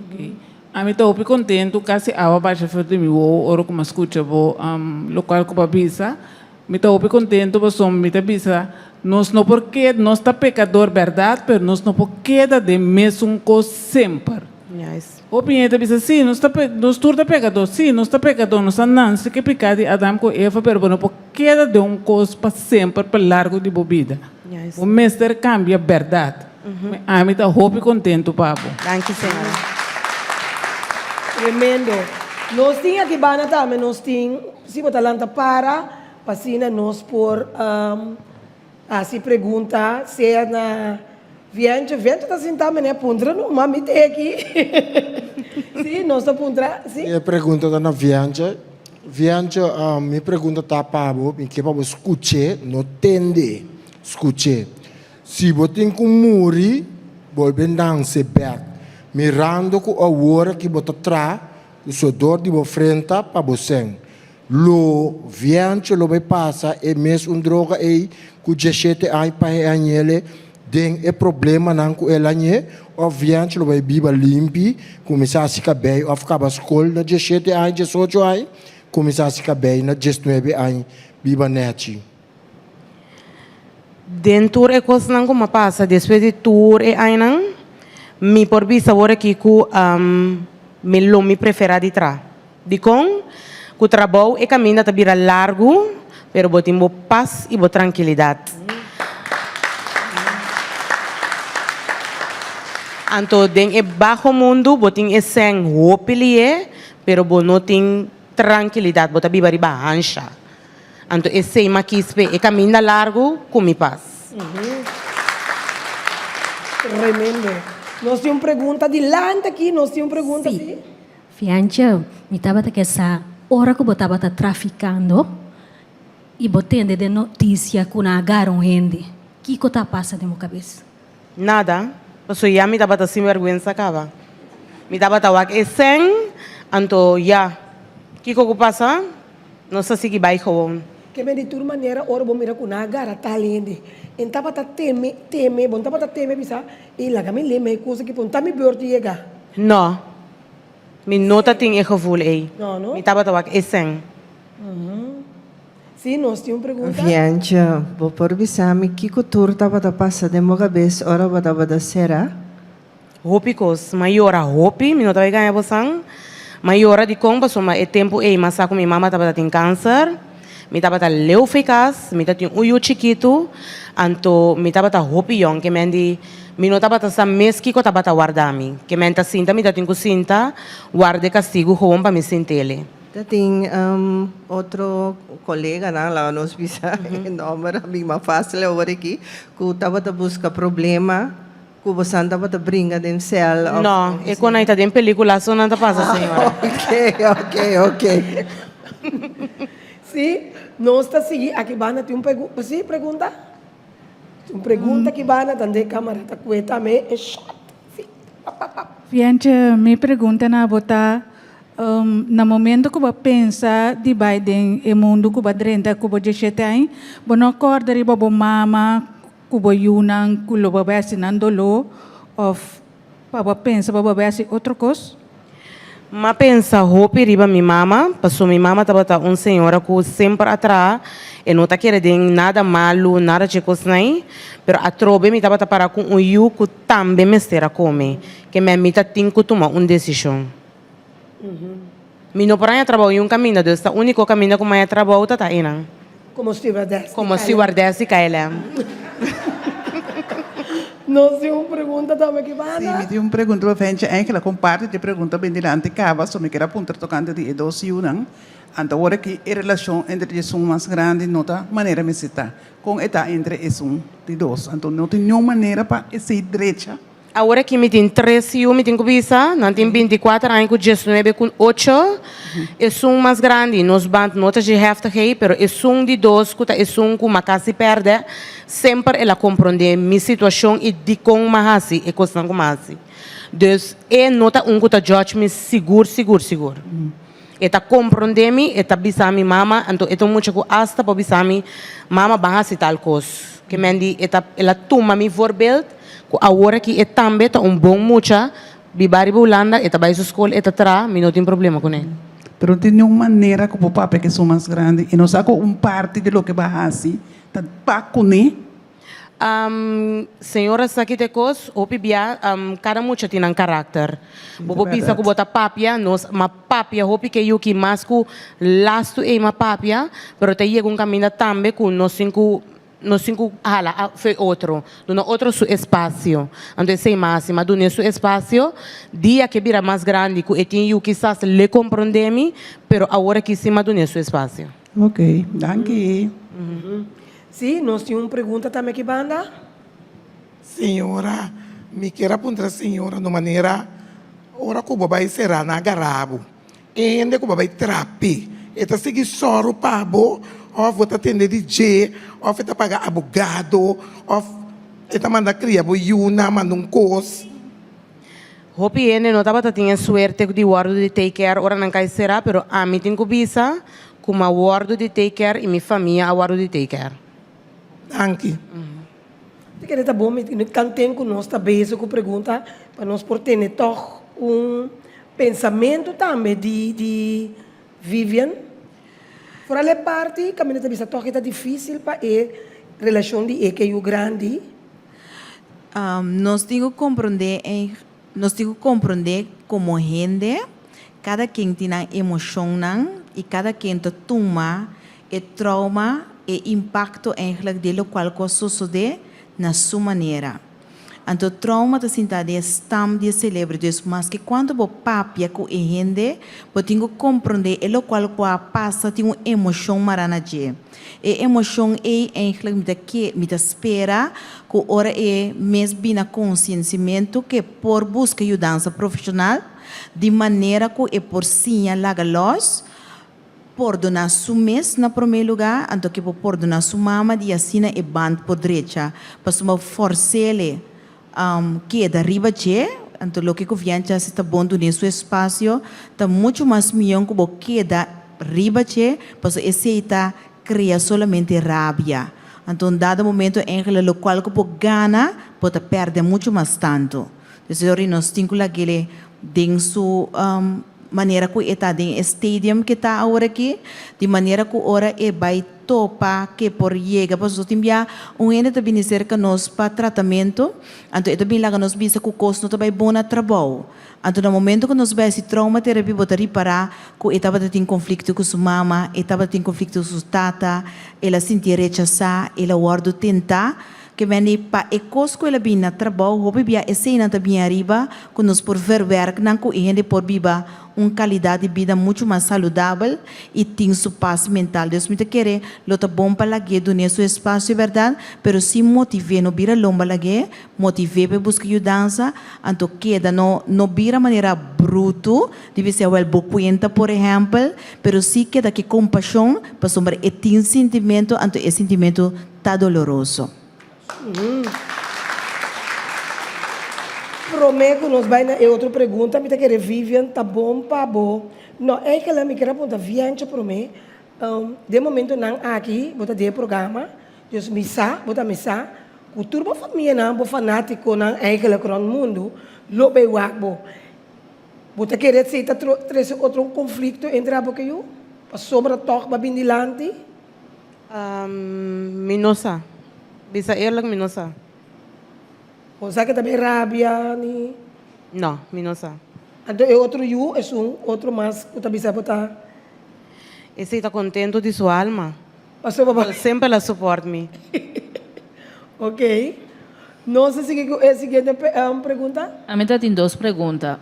Okay. A mim estou contente que a baixa foi de mim ou como escuta o local que babisa. Me estou contente porque som me babisa. Nós não porque nós está pecador verdade, mas nós não porque da de mesmo coisa sempre. Yes. Opinião da bisa sim, nós turda pecador, sim, nós está pecador, nós não se que pecado de Adão com Eva, pero não porque da de coisa para sempre, para largo de bebida. Yes. O mestre cambia verdade. A mim está hope contente, papo. Thank you, senhor. Tremendo. Nós tínhamos aqui bana também, nós tínhamos, se botar lanta para nós por se pergunta se é na Viente está sentado na puntra, não mami tem aqui. Sim, nós está puntra, sim. Eu pergunto na Viente, me pergunta tá Pablo, me que Pablo escute, não tende, escute. Se botem com muri, voltem dançar back, mirando com a hora que bota tra, o sudor de frente para você. Lo Viente lo vai passar e mesmo droga aí, que o jechete aí para ele. Den é problema não com ela né, obviamente lo vai biba limpi, começar a se caber, ou ficar na escola na 17 anos, 18 anos, começar a se caber na 19 anos, biba neti. Dentro é coisa não como passa, depois de tour é aí não, me por vista agora que me prefere de trás, de com o trabalho é caminho tá vira largo, pero botem paz e tranquilidade. Anto den e bajo mundo, boting e seng hopelie, pero bo no ting tranquilidade, bota biba riba hansha. Anto e sei makispe e caminha largo, kumi paz. Tremendo. Nós temos pergunta de lante aqui, nós temos pergunta aqui. Fiancha, me estava que essa hora que eu estava traficando e botando de notícia que não agarram gente. O que está passando na minha cabeça? Nada. Paso ya mi taba sin vergüenza acaba. Mi taba tawag esen, anto ya. Kiko ko pasa? No sa sige bay ko. Que me de toda maneira, ora bom mira com agarra talende. Então bata teme, bom tá bata teme bisa e lá me leme coisa que ponta me beurt chega. No. Mi nota ting e gevoel ei. No. Mi taba tawag esen. Sim, nós temos pergunta. Vianja, vou por bisami, que cultura estava a passar de uma vez, ora estava a será? Hopi kos, maiora hopi, mi nota vai ganhar bosang. Maiora de comba, soma e tempo ei, mas com minha mama tava tem câncer. Mi tava tá leuficaz, mi tava tem uyu chiquito, anto mi tava tá hopi yong, que mendi mi não tava tá sa mes que tava tá guardami, que menta cinta, mi tava tem cinta, guarde castigo home para me sintele. Tem outro colega lá no hospital, nome bem mais fácil agora aqui, que estava a buscar problema, que você estava a brincar dentro do céu. Não, é quando está em película, só não passa, senhora. Ok. Sim, nós está seguindo, aqui bana tem pergunta, sim, pergunta? Uma pergunta que bana, também câmera tá cueta, me é shot. Fiancha, me pergunta na botar no momento que você pensa de Biden e mundo que você drenta que você já tem, você não acorda de você mama, que você yunang, que você vai assinando lo, ou você pensa que você vai assistir outra coisa? Ma pensa hopi riba mi mama, passou mi mama tava tá senhora que sempre atrás e não tá querendo nada malo, nada de coisa nem, pero a trobe mi tava tá para com yu que também me estera come, que me tá tem que tomar decisão. Mi não para trabalhar um caminho, desta único caminho que eu trabalho tá indo. Como stewardess. Como stewardess e KLM. Nós temos uma pergunta também que bana. Sim, me tem uma pergunta para frente, é que ela comparte de pergunta bem dilante cava, só me quer apontar tocando de dois yunang, então agora que a relação entre os mais grande nota maneira me cita, com eta entre os de dois, então não tem nenhuma maneira para ser direita. Agora que me tem 3 yu, me tem cobiça, não tem 24 anos, com 19, com 8, é mais grande, nos bandos notas de hefta aí, pero é de 2, que é com uma casa perde, sempre ela compreende minha situação e de com mahasi, e coisa com mahasi. Dus, é nota que tá judge me seguro. Eta compreende-me, eta bisa mi mama, então é muito que hasta para bisa mi mama bahasi tal coisa, que mendi, eta ela toma mi voorbeeld, agora que é também tá bom mucha, bibari Holanda, eta vai escola, eta tra, mi não tem problema com ele. Pero não tem nenhuma maneira que o papai que são mais grande e não sabe parte de lo que vai assim, tá para com ele. Senhora Sakitekos, opibia, cada mucha tem um caráter. Bobo pisa que bota papia, nós ma papia, hopi que eu que masco lasto e ma papia, pero te llega caminho também com nós cinco hala foi outro, no outro su espaço. Então sei máxima, do nosso espaço, dia que vira mais grande, que tem eu quizás le compreendemi, pero agora que cima do nosso espaço. Ok, danke. Sim, nós temos uma pergunta também que banda. Senhora, me quero apontar a senhora de maneira, ora que o babai será na garabo, e ainda que o babai trape, e tá seguir soro pabo, ou vou atender DJ, ou vou pagar abogado, ou tá mandar criar boiuna, manda cos. Hopi ene não tava tinha suerte de guardo de take care, ora não cai será, pero a mim tenho visa, como a guardo de take care e minha família a guardo de take care. Danke. Eu queria estar bom, cantei com nós também, essa pergunta, para nós por ter toch pensamento também de Vivian. Fora a parte, caminho também está toch difícil para a relação de que é grande. Nós temos que compreender como gente, cada quem tem emoção e cada quem toma o trauma e impacto eigenlijk de lo qual sucede na sua maneira. Então, trauma tá sentado é stam de celebra, mas que quando você papia com a gente, você tem que compreender o qual passa, tem uma emoção marana de. E emoção é eigenlijk me espera que ora é mesmo bem conscienciamento que por busca ajuda profissional de maneira que é por sinal luz por donar su mes na primeiro lugar, então que por donar su mama de assina e band por direita, para uma forcele que é da riba che, então lo que confiança está bom do nesse espaço, está muito mais milhão que da riba che, para esse está cria solamente rabia. Então, dado momento em que o qual que gana, pode perder muito mais tanto. Então, nós temos que aquele denso maneira que está em stadium que está agora aqui, de maneira que ora é vai topa que por chega, para nós enviar ente também cerca nós para tratamento, então é também lá que nós visa que o custo também bom na trabalho. Então no momento que nós vai se trauma terapia botar reparar que estava tendo conflito com sua mama, estava tendo conflito com sua tata, ela sentia rechazar, ela guarda tentar que vem para e cosco ela bem na trabalho, houve bia e cena também arriba, que nós por verwerk não que gente por viva uma qualidade de vida muito mais saudável e tem sua paz mental. Deus me quer, lota bom para lague do nesse espaço, verdade? Pero se motive no vira lomba lague, motive para buscar ajuda, então queda no vira maneira bruto, deve ser o bocuenta, por exemplo, pero se queda que compaixão, para sombra e tem sentimento, então esse sentimento tá doloroso. Prometo nos vai na outra pergunta, me tá querendo Vivian, tá bom, pá, bom. Não, é que ela me quer perguntar, Viancha para mim, de momento não aqui, bota de programa, Deus bota missa, o turbo família não, fanático não, é que ela cron mundo, lo bem wabo. Bota querer se tá três outro conflito entre a boca eu, para sobra toque para bindilante. Minosa. Bisa eerlijk Minosa. O sea que também rabia ni? Não, Minosa. Então é outro you, é outro mais que também sabe botar. Esse está contento de sua alma. Sempre ela suporta me. Ok. Não sei se é a seguinte pergunta. A mim tem duas perguntas.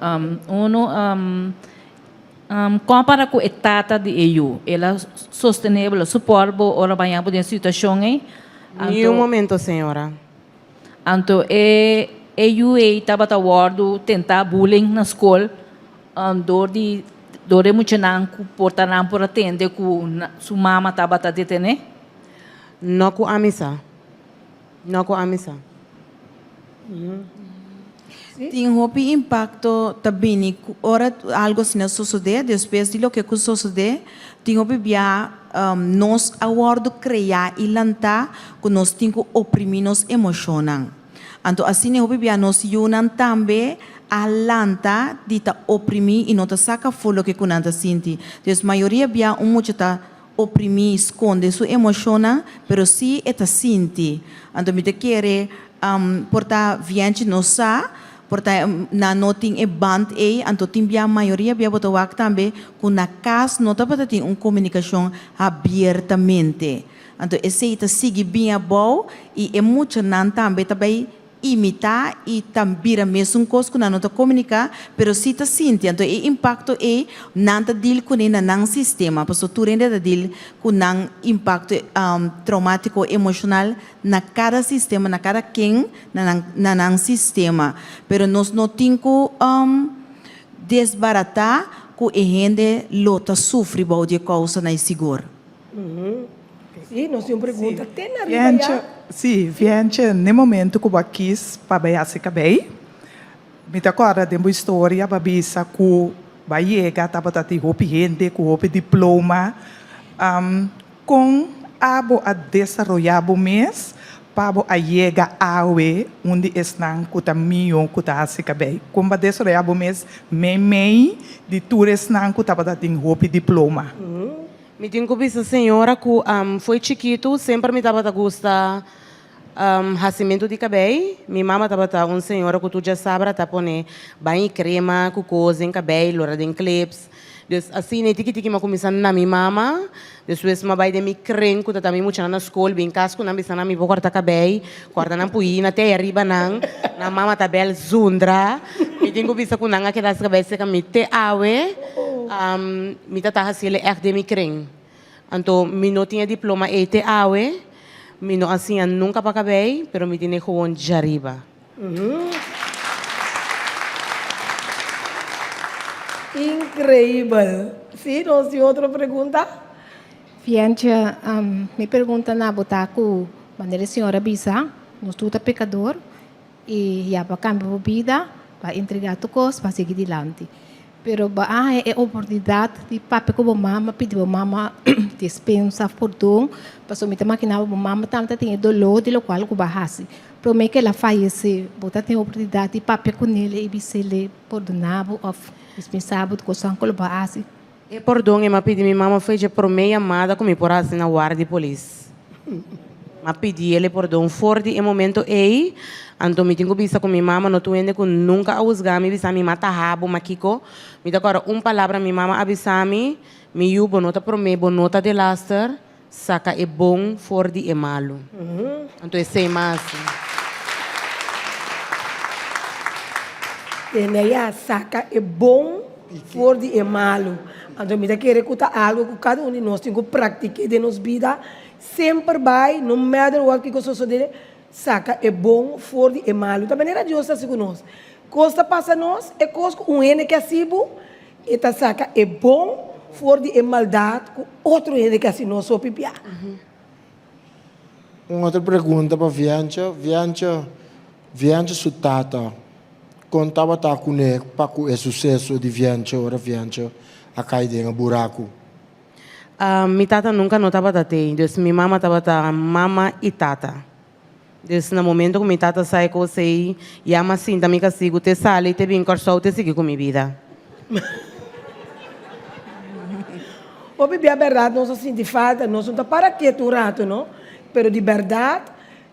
Compara com a etapa de EU, ela sustentável, suporta ora banhar por dentro situação aí. Nenhum momento, senhora. Então, EU estava tawando tentar bullying na escola, dor muito não portar não por atender com sua mama estava tá detendo. Não com a missa. Tem um impacto também, ora algo assim sucede, depois de lo que sucede, tem um nós agora criar e lançar que nós temos que oprimir nos emoções. Então, assim, nós unam também a lança de oprimir e não saca fora que nós sentimos. Então, a maioria bia muito oprimir, esconde sua emoção, mas se ela sente. Então, me quer portar viante nossa, portar na noting e band então tem a maioria bia botar wak também com na casa nota para ter uma comunicação abertamente. Então esse está sigue bem bom e é muito não também imitar e também a mesma coisa que não comunicar, mas se está sentindo, então o impacto é não deal com ele no sistema, porque tu ainda deal com o impacto traumático emocional na cada sistema, na cada quem, no sistema, mas nós não temos que desbaratar que a gente lota sofre de causa na seguro. Sim, nós temos pergunta. Tem na Sim, viante no momento que eu quis para se acabei. Me acorda de uma história para bisa que vai chegar estava tendo roupa gente com roupa diploma com abo a desenvolver o mês para a chegar awe onde estão que também que tá se acabei. Com a desenvolver o mês mei de todos não que estava tendo roupa diploma. Me tenho que dizer, senhora, que foi chiquito, sempre me estava a gostar rasimento de cabelo. Minha mama estava uma senhora que tu já sabe, tá pondo banho crema, com coisa em cabelo, hora de clips. Assim, nem tiki-tiki, mas começando na minha mama, Depois, ma vai de mi crem, que também muito na escola, bem casco, na bisa na mi vou cortar cabelo, corta na puina, até arriba na mama tabel zundra, mi tenho bisa com nanga que das cabeças que mi te awe, mi tata hasile echt de mi crem. Então, mi não tinha diploma e te awe, mi não assim nunca para cabelo, pero mi tinha gewoon jariba. Increíble. Sim, nós temos outra pergunta? Fiancha, me pergunta na botaco, maneira senhora bisa, nós tudo pecador e já para cambiar a vida, para entregar tu coisa, para seguir adiante. Pero é oportunidade de papai com a mama, pedir a mama dispensa perdão, para somente maquinar a mama tanto tem dolor de lo qual que bahasi. Para mim que ela falece, botar tem oportunidade de papai com ele e bisa ele perdonável ou dispensável de coisa que ele bahasi. E perdão, eu pedi minha mama foi de por meia amada como por assim na guarda de polícia. Mas pedi ele perdão forte em momento aí, então me tenho vista com minha mama, não tô indo com nunca a usar me bisa me mata rabo, makiko. Me dá agora palavra minha mama avisa me yu bonota por me bonota de laster, saca é bom forte e malo. Então é sei mais. Teneia saca é bom forte e malo. Então, me dá que recutar algo que cada de nós tem que praticar de nossa vida. Sempre vai, no matter what que você dele, saca é bom, forte e malo. Da maneira de Deus está com nós. Costa passa nós, é coisa com ene que é sibo, e tá saca é bom, forte e maldade, com outro ene que é assim nós só pipiar. Uma outra pergunta para Viancha sutata. Contava tá com ele para o sucesso de Viancha, ora Viancha, a cair em buraco. Mi tata nunca não estava até, então minha mama estava mama e tata. Então no momento que minha tata sai com você, e ama assim, também consigo te sale, te vim cortar, te seguir com minha vida. O bebê a verdade nós sentimos falta, nós não está para quieto um rato, não? Pero de verdade,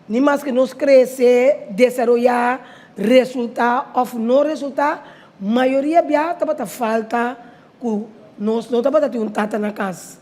nem mais que nós crescer, desenvolver, resultar ou não resultar, maioria bia tá falta que nós não tá ter um tata na casa.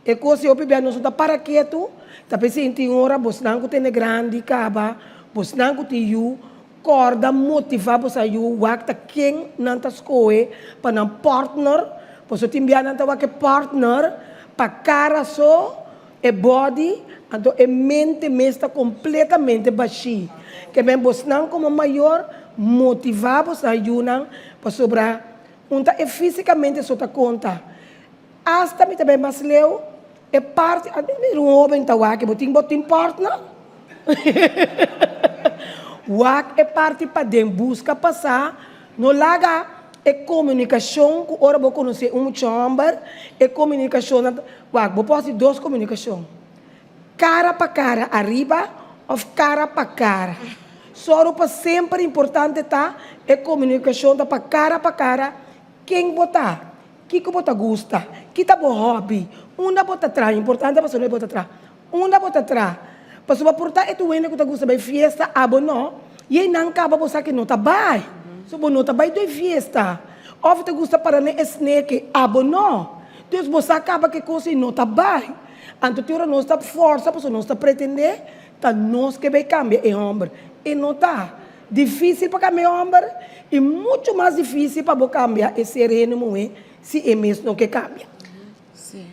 E coisa eu bebê nós não tá para quieto, tá pensando em hora, você não tem grande caba, você não tem you, corda motivar você you, wakta quem não tá escolhe para um partner, você tem bia não tá que partner para cara só e body, então a mente está completamente baixa. Que bem você não como maior motivar você ayudar para sobrar unta e fisicamente só ta conta. Hasta me também mais leu é parte a um homem tá que botin partner. Wak é parte para dem busca passar no laga é comunicação que ora vou conhecer chamber é comunicação wak vou fazer duas comunicação cara para cara arriba ou cara para cara. Só para sempre importante tá é comunicação da para cara quem botar que bota gosta que tá bom hobby uma bota atrás importante para não botar atrás uma bota atrás para só portar é tu vendo que tá gosta bem festa abono e aí não acaba você que não tá bem só não tá bem do festa ou você gosta para ne snake abono então você acaba que coisa não tá bem então tu não está força para não está pretender tá nós que vai cambiar é homem e não tá difícil para cambiar homem e muito mais difícil para cambiar esse sereno se é mesmo que cambia. Sim.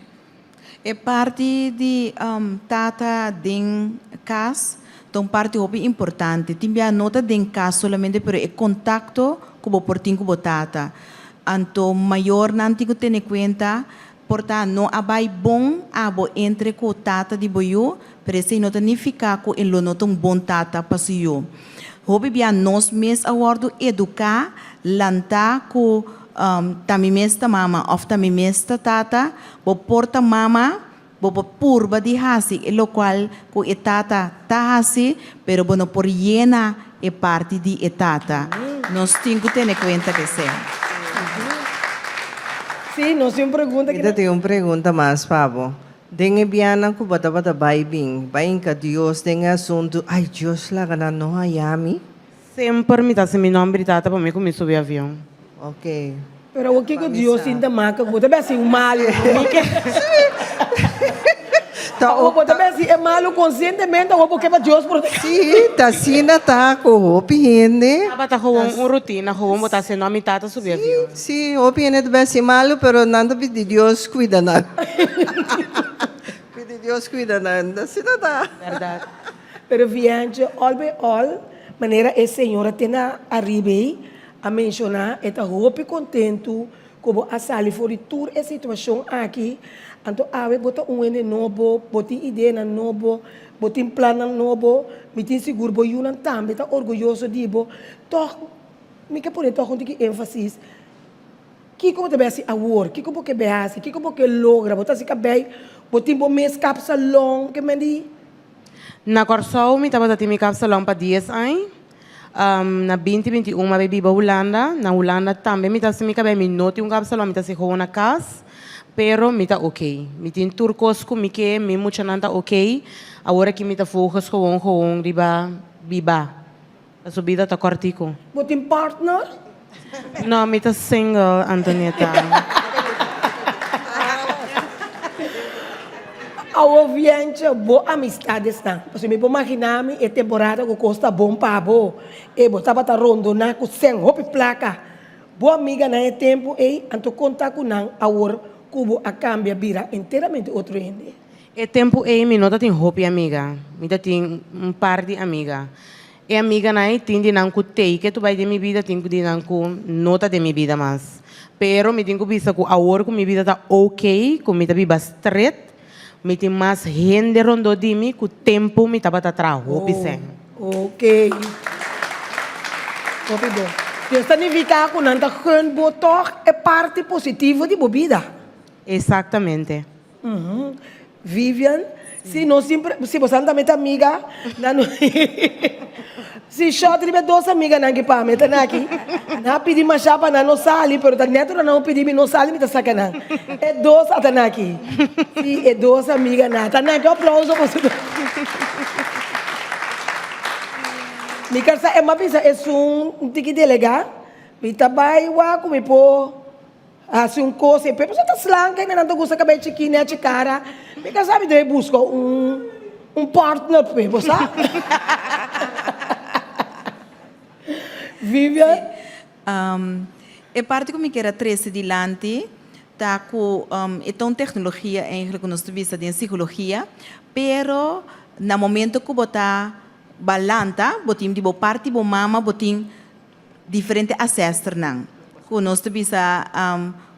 É parte de tata den cas, então parte importante. Tem a nota den cas solamente pero é contato com o portinho com o tata. Então maior não tem que ter em conta. Portanto, não abai bom abo entre com tata de boiô, pero isso não significa que ele não tem bom tata para si eu. Hobi bia nós mes awardo educar, lantar com tamimesta mama, of tamimesta tata, bo porta mama, bo purba di hasi, e lo qual ko etata ta hasi, pero bono por llena e parte di etata. Nós temos que ter em conta que seja. Sim, nós temos pergunta. Eu tenho uma pergunta mais, Pablo. Dengue biana ko bata baibing, baing ka Dios dengue assunto, ai Dios lá ka na no Miami. Sempre me dá se meu nome tata para mim começar subir avião. Ok. Pero o que Deus ainda marca, você vai assim mal. O bota bem assim, é malo conscientemente ou porque para Deus proteger. Sim, tá sina tá com o piende. Bata com uma rotina, com botar seu nome tata subir avião. Sim, o piende bem assim malo, pero nada de Deus cuida nada. Pede Deus cuida nada, sina tá. Verdade. Pero viante, all by all, maneira a senhora tem arriba a mencionar, está roupa contento, como a sali for tour a situação aqui, então ave bota ene novo, bota ideia na novo, bota plano novo, me tem seguro bo yunan também, está orgulhoso de bo, toch, me que por então que ênfase, que como também assim award, que como que bease, que como que logra, bota se cabei, bota bo mês capsa long que me di. Na Corsol, me estava dando minha capsa long para 10 anos. Na 2021 eu vivi na Holanda. Na Holanda também me estava me cabei, me noti capsa long, me estava com na casa. Pero me está ok. Me tem turcos com me que me muito não está ok. Agora que me está focus com riba biba. A subida está cortico. Bota partner? Não, me está single, Antonieta. A viante, boa amistade está. Você me pode imaginar a temporada que custa bom para bo. E você vai estar rondando com 100 roupas placa. Boa amiga na tempo e anto contar com não agora cubo a cambia vira inteiramente outro ende. E tempo e me nota tem roupa amiga. Me tem par de amiga. E amiga na tem de não cutei que tu vai de minha vida tem de não com nota de minha vida mas. Pero me tem que pensar que agora com minha vida tá ok, com me tá viva straight. Me tem mais gente rondo de mim, que o tempo me estava atrás, Ok. Muito bom. Isso significa que não está botar é parte positiva de vida. Exatamente. Vivian, se não sempre, se você anda com amiga, não. Se só tiver duas amigas na que para meter aqui, não pedi mais chapa na não sali, pero tá neto não pedi me não sali me tá sacando. É duas até aqui. Se é duas amigas na tá aqui, aplauso para você. Me cansa é uma vez é um tiki delega, me trabalha wa como po assim coisa, e pessoa tá slanca, ainda não tô gostando cabelo chiquinha, chicara. Me cansa me deve buscar partner para você. Vivian? É parte que eu quero trazer adiante, tá com então tecnologia eigenlijk nós vista de psicologia, pero na momento que botar balanta, botim de parte bo mama, botim diferente ancestros não, que nós vista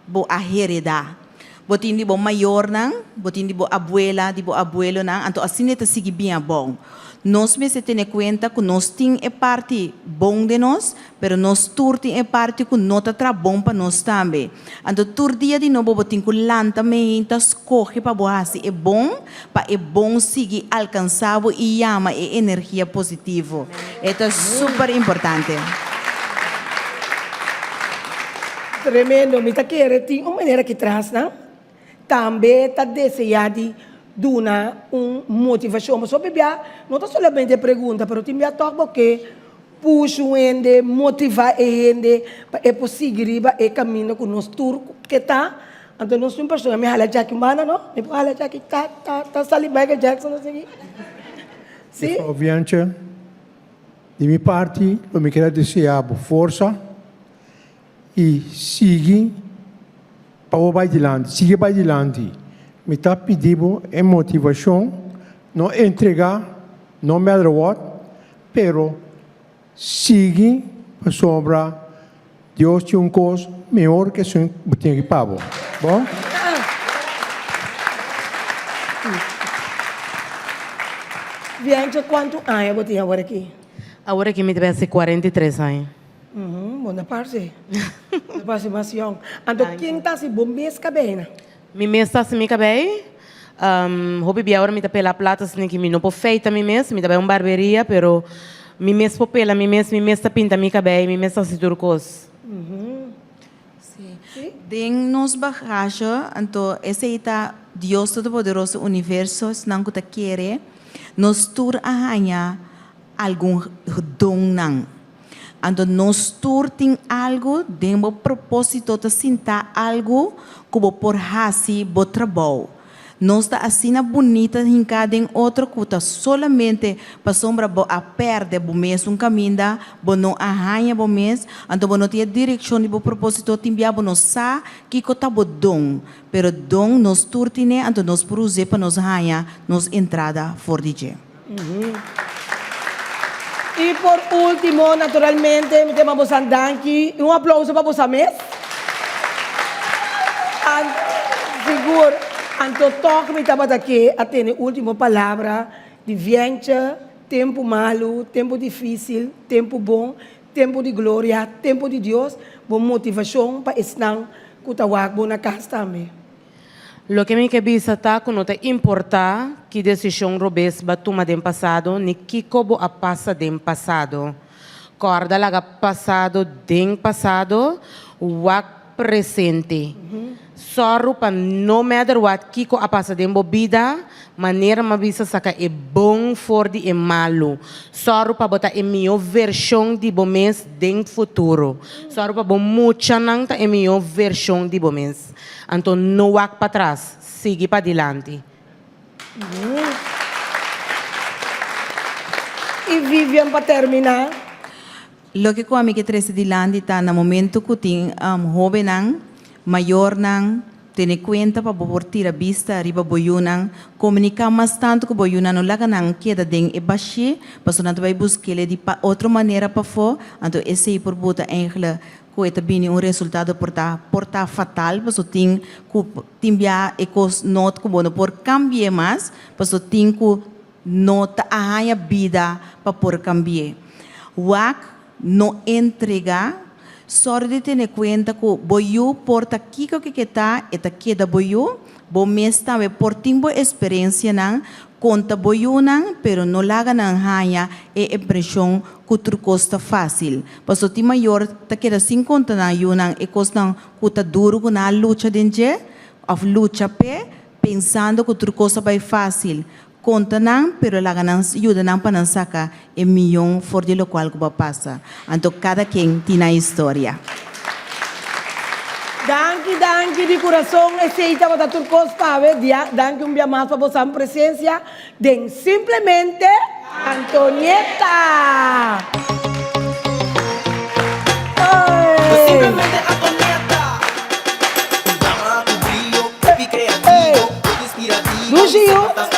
bo a heredar. Botim de bo maior não, botim de bo abuela, de bo abuelo não, então assim é seguir bem bom. Nós me se tem conta que nós tem é parte bom de nós, pero nós tur tem é parte que não tá bom para nós também. Então tur dia de novo botin que lanta me então escolhe para boas é bom seguir alcançável e chama é energia positiva. Isso é super importante. Tremendo, me tá querendo tem uma maneira que traz, não? Também tá desejado duna motivação, mas só bebia não tá solamente pergunta, pero tem toque porque puxa o ende, motivar o ende, é possível é caminho com nós turco que tá, então nós somos pessoas me hala Jack mana não, me hala Jack tá saliba Jackson não sei. Sim. Ovviamente, di mia parte, eu me quero desejar força e seguir para adiante, seguir para adiante. Me está pedindo motivação, não entregar, no matter what, pero sigue para sobra Deus tem coisa melhor que você tem que pagar. Bom? Viante quanto anos você tem agora aqui? Agora aqui me deve 43 anos. Bom, na parte. Na parte mais young. Então, quem está se bom mês cabena? Mi mês está se me cabei. Hobby agora me tá pela plata, assim que me não pode feita mi mês, me tá bem barbearia, pero mi mês pode pela mi mês tá pinta mi cabei, mi mês tá se turcos. Sim. Den nos bagagem, então esse está Deus Todo-Poderoso Universo, não que quer, nos tur arranha algum dom não. Então nós tur tem algo, demo propósito de sentar algo como por hasi bo trabalho. Nós está assim bonita em cada outro cuta solamente para sombra a perder bo mês caminho da bo não arranha bo mês então bo não tem direção de bo propósito timbia bo não sa que cota bo dom pero dom nos turtine então nos produzir para nos arranha nos entrada for DJ. E por último, naturalmente, temos a Danki. Um aplauso para você mesmo. Seguro, anto toque me estava aqui a ter a última palavra de viagem, tempo malo, tempo difícil, tempo bom, tempo de glória, tempo de Deus, boa motivação para estar com o na casa também. Lo que me quebisa tá que não te importa que decisão robes batuma dem passado, ni que como a passa dem passado. Corda laga passado dem passado, wak presente. Sorro pa no matter what kiko a passa dem bobida, maneira mabisa saka é bom for de é malo. Sorro pa bota é minha versão de bomens dem futuro. Sorro pa bom mucha nang ta é minha versão de bomens. Então, não vá para trás, siga para adiante. E Vivian, para terminar. Lo que com a minha que trece adiante está no momento que tem jovem maior tem conta para portar a vista arriba boiunan comunicar mais tanto que boiunan não laga não queda den e baixi para não vai buscar ele de outra maneira para fora então esse por bota engla que está bem resultado porta fatal para o tem que timbia e cos not que bono por cambiar mais para o tem que nota a vida para por cambiar wak no entregar só de ter conta que boiu porta kiko que está eta queda boiu bom mês também por tempo experiência não conta boiu não pero não laga não hanha é impressão que tudo custa fácil passo ti maior ta queda sem conta não eu não e custa cuta duro com a luta dentro of luta pé pensando que tudo custa vai fácil conta não, pero laga não ajuda não para não sacar é milhão for de lo qual que vai passar. Então cada quem tem a história. Danke de coração. Esse estava da turcos para dia. Danke dia mais para vossa presença. Den simplesmente Antonieta. Simplemente Antonieta. Tu llama, tu brillo, tu creativo, tu inspirativo.